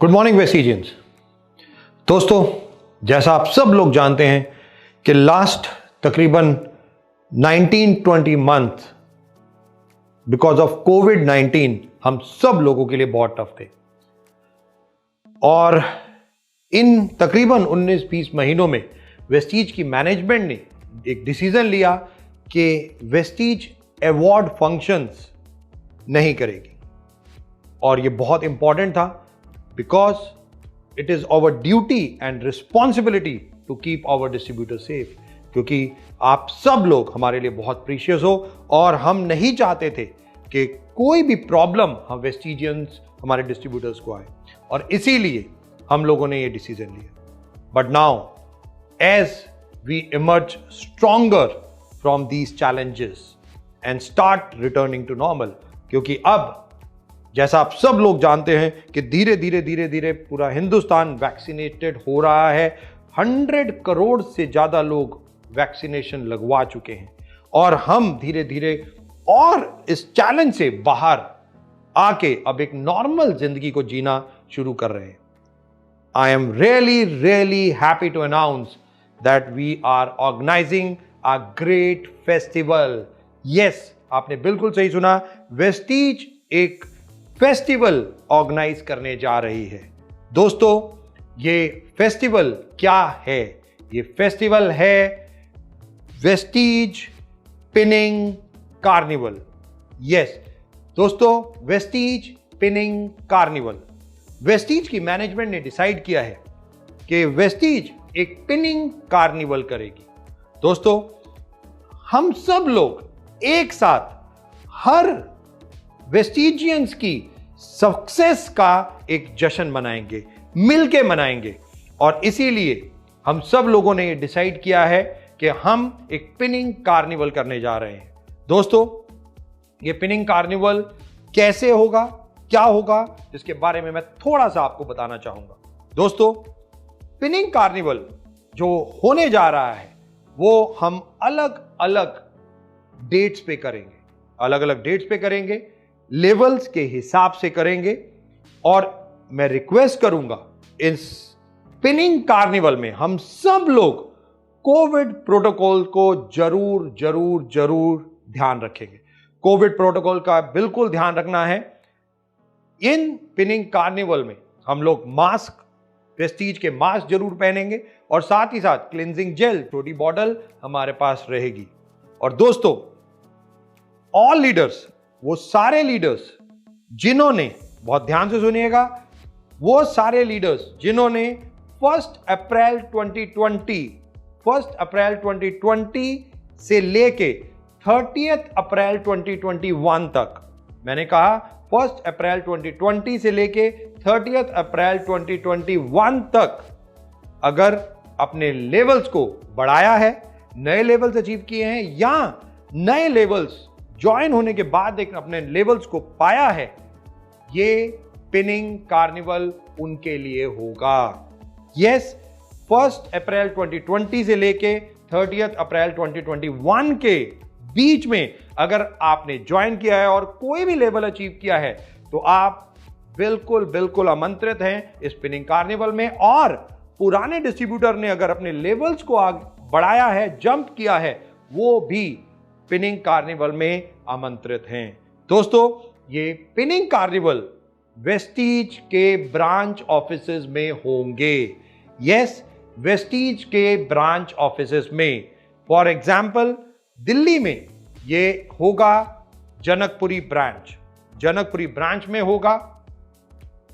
Good morning वेस्टिजियंस। दोस्तों, जैसा आप सब लोग जानते हैं कि लास्ट तकरीबन 19-20 मंथ बिकॉज ऑफ कोविड-19 हम सब लोगों के लिए बहुत टफ थे और इन तकरीबन 19-20 महीनों में वेस्टीज की मैनेजमेंट ने एक डिसीजन लिया कि वेस्टीज अवार्ड फंक्शंस नहीं करेगी और ये बहुत इंपॉर्टेंट था because it is our duty and responsibility to keep our distributor safe, क्योंकि आप सब लोग हमारे लिए बहुत प्रीशियस हो और हम नहीं चाहते थे कि कोई भी प्रॉब्लम हम वेस्टिजियंस हमारे डिस्ट्रीब्यूटर्स को आए और इसीलिए हम लोगों ने ये डिसीजन लिया। But now as we emerge stronger from these challenges and start returning to normal, क्योंकि अब जैसा आप सब लोग जानते हैं कि धीरे धीरे पूरा हिंदुस्तान वैक्सीनेटेड हो रहा है। 100 करोड़ से ज्यादा लोग वैक्सीनेशन लगवा चुके हैं और हम धीरे धीरे और इस चैलेंज से बाहर आके अब एक नॉर्मल जिंदगी को जीना शुरू कर रहे हैं। I am really happy to announce that we are organizing a great festival. Yes, आपने बिल्कुल सही सुना, वेस्टीज एक फेस्टिवल ऑर्गेनाइज करने जा रही है। दोस्तों, ये फेस्टिवल क्या है? ये फेस्टिवल है वेस्टीज पिनिंग कार्निवल। यस दोस्तों, वेस्टीज पिनिंग कार्निवल। वेस्टीज की मैनेजमेंट ने डिसाइड किया है कि वेस्टीज एक पिनिंग कार्निवल करेगी। दोस्तों, हम सब लोग एक साथ हर वेस्टिजियंस की सक्सेस का एक जश्न मनाएंगे, मिलके मनाएंगे और इसीलिए हम सब लोगों ने ये डिसाइड किया है कि हम एक पिनिंग कार्निवल करने जा रहे हैं। दोस्तों, ये पिनिंग कार्निवल कैसे होगा, क्या होगा, जिसके बारे में मैं थोड़ा सा आपको बताना चाहूंगा। दोस्तों, पिनिंग कार्निवल जो होने जा रहा है वो हम अलग अलग डेट्स पे करेंगे, अलग अलग डेट्स पे करेंगे, लेवल्स के हिसाब से करेंगे और मैं रिक्वेस्ट करूंगा इस पिनिंग कार्निवल में हम सब लोग कोविड प्रोटोकॉल को जरूर जरूर जरूर ध्यान रखेंगे। कोविड प्रोटोकॉल का बिल्कुल ध्यान रखना है। इन पिनिंग कार्निवल में हम लोग मास्क, वेस्टीज के मास्क जरूर पहनेंगे और साथ ही साथ क्लींजिंग जेल, छोटी बॉटल हमारे पास रहेगी। और दोस्तों, ऑल लीडर्स, वो सारे लीडर्स जिन्होंने, बहुत ध्यान से सुनिएगा, वो सारे लीडर्स जिन्होंने 1 अप्रैल 2020 से लेके 30 अप्रैल 2021 तक, मैंने कहा 1 अप्रैल 2020 से लेके 30 अप्रैल 2021 तक अगर अपने लेवल्स को बढ़ाया है, नए लेवल्स अचीव किए हैं या नए लेवल्स ज्वाइन होने के बाद एक अपने लेवल्स को पाया है, ये पिनिंग कार्निवल उनके लिए होगा। यस, 1 अप्रैल 2020 से लेके 30 अप्रैल 2021 के बीच में अगर आपने ज्वाइन किया है और कोई भी लेवल अचीव किया है तो आप बिल्कुल आमंत्रित हैं इस पिनिंग कार्निवल में। और पुराने डिस्ट्रीब्यूटर ने अगर अपने लेवल्स को आगे बढ़ाया है, जंप किया है, वो भी पिनिंग कार्निवल में आमंत्रित हैं। दोस्तों, ये पिनिंग कार्निवल वेस्टीज के ब्रांच ऑफिसेज में होंगे। यस, वेस्टीज के ब्रांच ऑफिसेज में। फॉर एग्जांपल, दिल्ली में ये होगा जनकपुरी ब्रांच में होगा।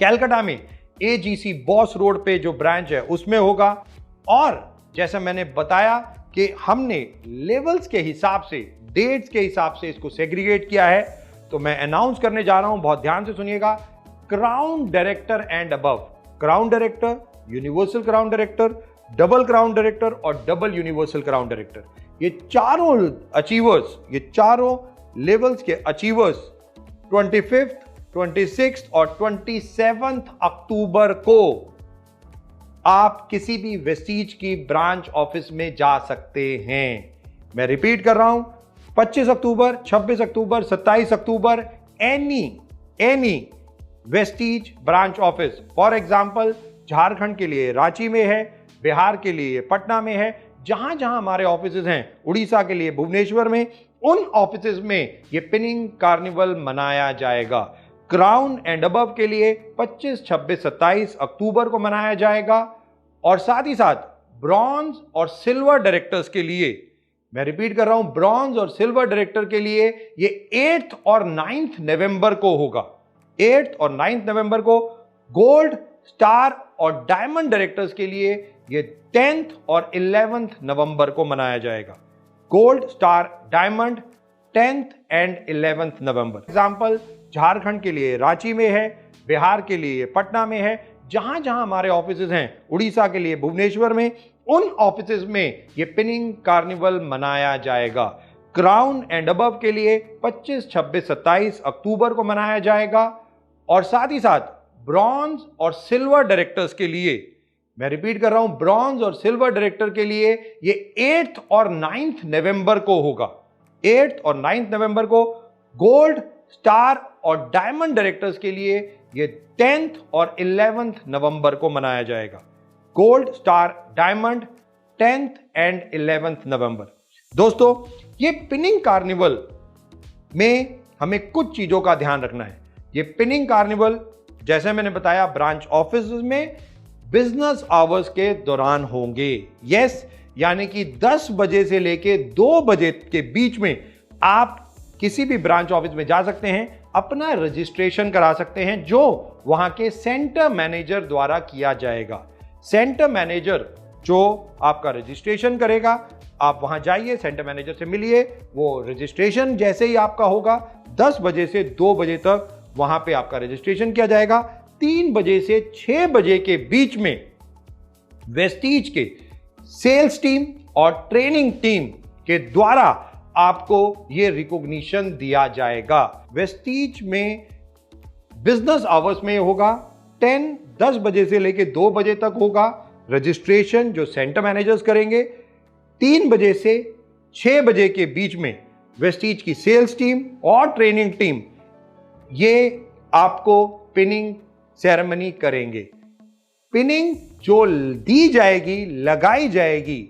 कैलकाटा में एजीसी बॉस रोड पे जो ब्रांच है उसमें होगा। और जैसा मैंने बताया कि हमने लेवल्स के हिसाब से, डेट्स के हिसाब से इसको सेग्रीगेट किया है, तो मैं अनाउंस करने जा रहा हूं, बहुत ध्यान से सुनिएगा। Crown director and above, crown director, universal crown director, double crown director और डबल यूनिवर्सल क्राउन डायरेक्टर, ये चारों अचीवर्स, ये चारों लेवल्स के अचीवर्स 25th, 26th और 27th अक्टूबर को आप किसी भी वेस्टीज की ब्रांच ऑफिस में जा सकते हैं। मैं रिपीट कर रहा हूं, 25 अक्टूबर, 26 अक्टूबर, 27 अक्टूबर, एनी वेस्टीज branch office. For example Jharkhand के लिए रांची में है, बिहार के लिए पटना में है, जहां जहां हमारे ऑफिसेज हैं, उड़ीसा के लिए भुवनेश्वर में, उन ऑफिसेज में ये पिनिंग कार्निवल मनाया जाएगा। क्राउन एंड अबव के लिए 25, 26, 27 अक्टूबर को मनाया जाएगा। और साथ ही साथ ब्रॉन्ज और सिल्वर डायरेक्टर्स के लिए, मैं रिपीट कर रहा हूं, ब्रॉन्ज और सिल्वर डायरेक्टर के लिए ये 8 और 9 नवंबर को होगा। 8 और 9 नवंबर को। गोल्ड, स्टार और डायमंड डायरेक्टर्स के लिए ये 10 और 11 नवंबर को मनाया जाएगा। Gold, star, diamond 10 and 11 November. Example Jharkhand के लिए रांची में है, बिहार के लिए पटना में है, जहां जहां हमारे ऑफिसेज हैं, उड़ीसा के लिए भुवनेश्वर में, उन ऑफिसेज में ये पिनिंग कार्निवल मनाया जाएगा। क्राउन एंड अबव के लिए 25, 26, 27 अक्टूबर को मनाया जाएगा। और साथ ही साथ ब्रॉन्ज और सिल्वर डायरेक्टर्स के लिए, मैं रिपीट कर रहा हूं, ब्रॉन्ज और सिल्वर डायरेक्टर के लिए ये 8 और 9 नवंबर को होगा। 8 और 9 नवंबर को। गोल्ड, स्टार और डायमंड डायरेक्टर्स के लिए ये 10 और 11 नवंबर को मनाया जाएगा। गोल्ड, स्टार, डायमंड 10 एंड 11 नवंबर। दोस्तों, ये पिनिंग कार्निवल में हमें कुछ चीजों का ध्यान रखना है। ये पिनिंग कार्निवल, जैसे मैंने बताया, ब्रांच ऑफिस में बिजनेस आवर्स के दौरान होंगे। यस, यानी कि 10 बजे से लेके 2 बजे के बीच में आप किसी भी ब्रांच ऑफिस में जा सकते हैं, अपना रजिस्ट्रेशन करा सकते हैं, जो वहां के सेंटर मैनेजर द्वारा किया जाएगा। सेंटर मैनेजर जो आपका रजिस्ट्रेशन करेगा, आप वहां जाइए, सेंटर मैनेजर से मिलिए। वो रजिस्ट्रेशन जैसे ही आपका होगा, 10 बजे से 2 बजे तक वहां पे आपका रजिस्ट्रेशन किया जाएगा। 3 बजे से 6 बजे के बीच में वेस्टीज के सेल्स टीम और ट्रेनिंग टीम के द्वारा आपको यह रिकॉग्निशन दिया जाएगा। वेस्टीज में बिजनेस आवर्स में होगा, 10 बजे से लेकर 2 बजे तक होगा रजिस्ट्रेशन, जो सेंटर मैनेजर्स करेंगे। 3 बजे से 6 बजे के बीच में वेस्टीज की सेल्स टीम और ट्रेनिंग टीम ये आपको पिनिंग सेरेमनी करेंगे। पिनिंग जो दी जाएगी, लगाई जाएगी,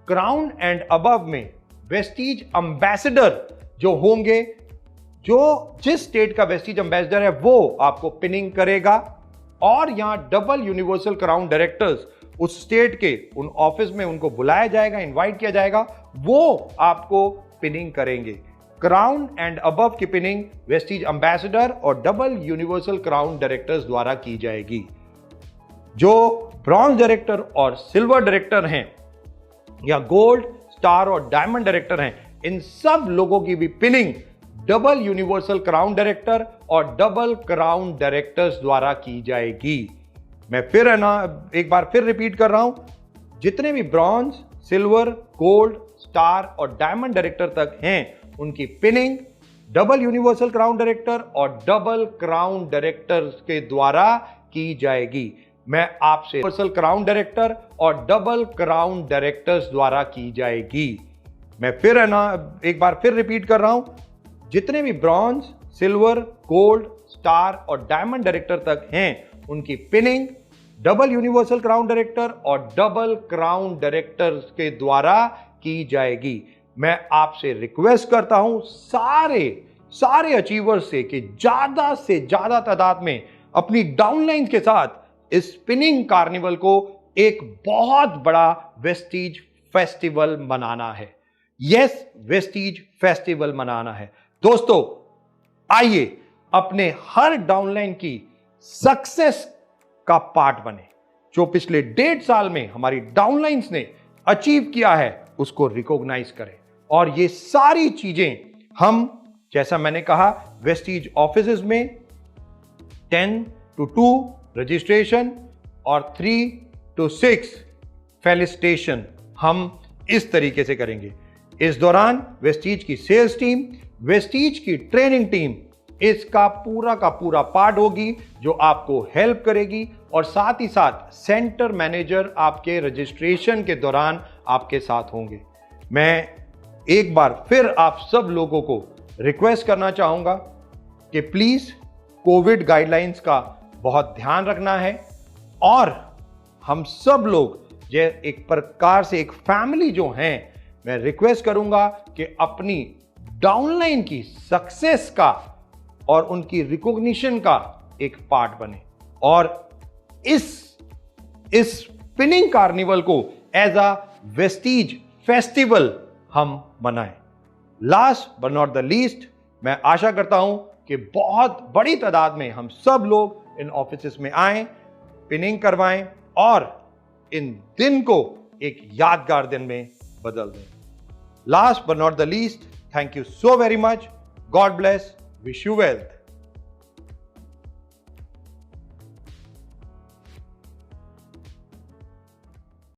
क्राउन एंड अबव में वेस्टीज एम्बेसडर जो होंगे, जो जिस स्टेट का वेस्टीज एम्बेसडर है वो आपको पिनिंग करेगा। और यहां डबल यूनिवर्सल क्राउन डायरेक्टर्स उस स्टेट के उन ऑफिस में उनको बुलाया जाएगा, इनवाइट किया जाएगा, वो आपको पिनिंग करेंगे। क्राउन एंड अबव की पिनिंग वेस्टीज एम्बेसडर और डबल यूनिवर्सल क्राउन डायरेक्टर्स द्वारा की जाएगी। जो ब्रॉन्ज डायरेक्टर और सिल्वर डायरेक्टर हैं, या गोल्ड, स्टार और डायमंड डायरेक्टर हैं, इन सब लोगों की भी pinning double universal crown director और डबल क्राउन डायरेक्टर्स द्वारा की जाएगी। मैं फिर एक बार फिर रिपीट कर रहा हूं, जितने भी ब्रॉन्ज, सिल्वर, गोल्ड, स्टार और डायमंड डायरेक्टर तक हैं, उनकी pinning double universal crown director और डबल क्राउन डायरेक्टर्स के द्वारा की जाएगी। मैं आपसे यूनिवर्सल क्राउन डायरेक्टर और डबल क्राउन डायरेक्टर्स द्वारा की जाएगी। मैं फिर एक बार फिर रिपीट कर रहा हूं, जितने भी ब्रॉन्ज, सिल्वर, गोल्ड, स्टार और डायमंड डायरेक्टर तक हैं, उनकी pinning double universal crown director और डबल क्राउन डायरेक्टर्स के द्वारा की जाएगी। मैं आपसे रिक्वेस्ट करता हूं सारे अचीवर्स से ज्यादा तादाद में अपनी डाउनलाइन के साथ इस स्पिनिंग कार्निवल को एक बहुत बड़ा वेस्टीज फेस्टिवल मनाना है। यस, वेस्टीज फेस्टिवल मनाना है। दोस्तों, आइए अपने हर डाउनलाइन की सक्सेस का पार्ट बने। जो पिछले 1.5 साल में हमारी डाउनलाइंस ने अचीव किया है, उसको रिकॉग्नाइज करें। और ये सारी चीजें हम, जैसा मैंने कहा, वेस्टीज ऑफिसेज में 10 to 2 रजिस्ट्रेशन और 3 to 6 फेलिसिटेशन हम इस तरीके से करेंगे। इस दौरान वेस्टीज की सेल्स टीम, वेस्टीज की ट्रेनिंग टीम इसका पूरा का पूरा पार्ट होगी, जो आपको हेल्प करेगी। और साथ ही साथ सेंटर मैनेजर आपके रजिस्ट्रेशन के दौरान आपके साथ होंगे। मैं एक बार फिर आप सब लोगों को रिक्वेस्ट करना चाहूंगा कि प्लीज कोविड गाइडलाइंस का बहुत ध्यान रखना है और हम सब लोग जो एक प्रकार से एक फैमिली जो हैं, मैं रिक्वेस्ट करूंगा कि अपनी डाउनलाइन की सक्सेस का और उनकी रिकॉग्निशन का एक पार्ट बने और इस स्पिनिंग कार्निवल को एज अ वेस्टीज फेस्टिवल हम मनाएं। Last but not the least, मैं आशा करता हूं कि बहुत बड़ी तादाद में हम सब लोग इन ऑफिसेस में आएं, पिनिंग करवाएं और इन दिन को एक यादगार दिन में बदल दें। Last but not the least, thank you so very much. God bless, wish you wealth.